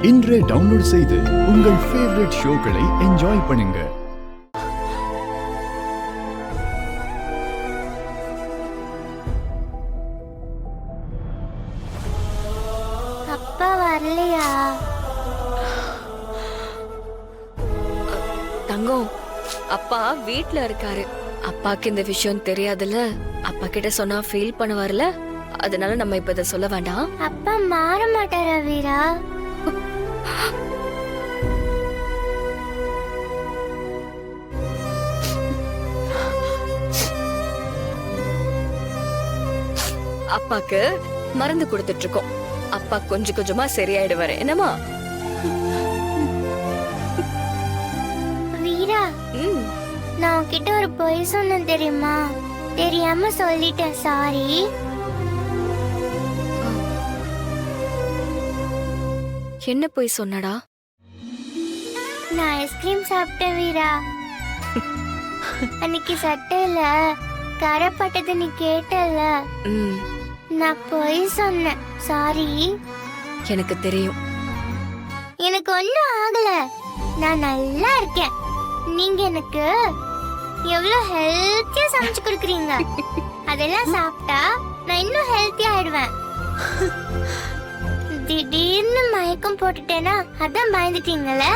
இன்றே டவுன்லோட் செய்து உங்கள் ஃபேவரட் ஷோக்களை என்ஜாய் பண்ணுங்க. அப்பா வரலையா? தங்கம், அப்பா வீட்ல இருக்காரு. அப்பாக்கு இந்த விஷயம் தெரியாதுல்ல. அப்பா கிட்ட சொன்னா ஃபீல் பண்ணுவார்ல. அதனால நம்ம இப்ப இத சொல்ல வேண்டாம். அப்பா மாற மாட்டாரா வீரா? அப்பாக்கு மருந்து கொடுத்துட்டு இருக்கோம். அப்பா கொஞ்சம் கொஞ்சமா சரியாயிடுவாரு. என்னமா? வீரா, நான் உன்கிட்ட ஒரு பொய் சொன்னேன் தெரியுமா? தெரியாம சொல்லிட்டேன், சாரி. என்ன போய் சொன்னடா? நான் ஐஸ்கிரீம் சாப்பிட்டேன் வீரா. அன்னைக்கு சட்டையில கரைப்பட்டது நீ கேட்டல. நான் பொய் சொன்னேன், சாரி. எனக்கு தெரியும். எனக்கு ஒண்ணும் ஆகல, நான் நல்லா இருக்கேன். நீங்க எனக்கு எவ்வளவு ஹெல்த்தியா சமைச்சு கொடுக்குறீங்க. அதெல்லாம் சாப்பிட்டா நான் இன்னும் ஹெல்த்தியா ஆயிடுவேன். திடீர்னு மயக்கம் போட்டுட்டேனா, அதான் பயந்துட்டீங்கல்ல.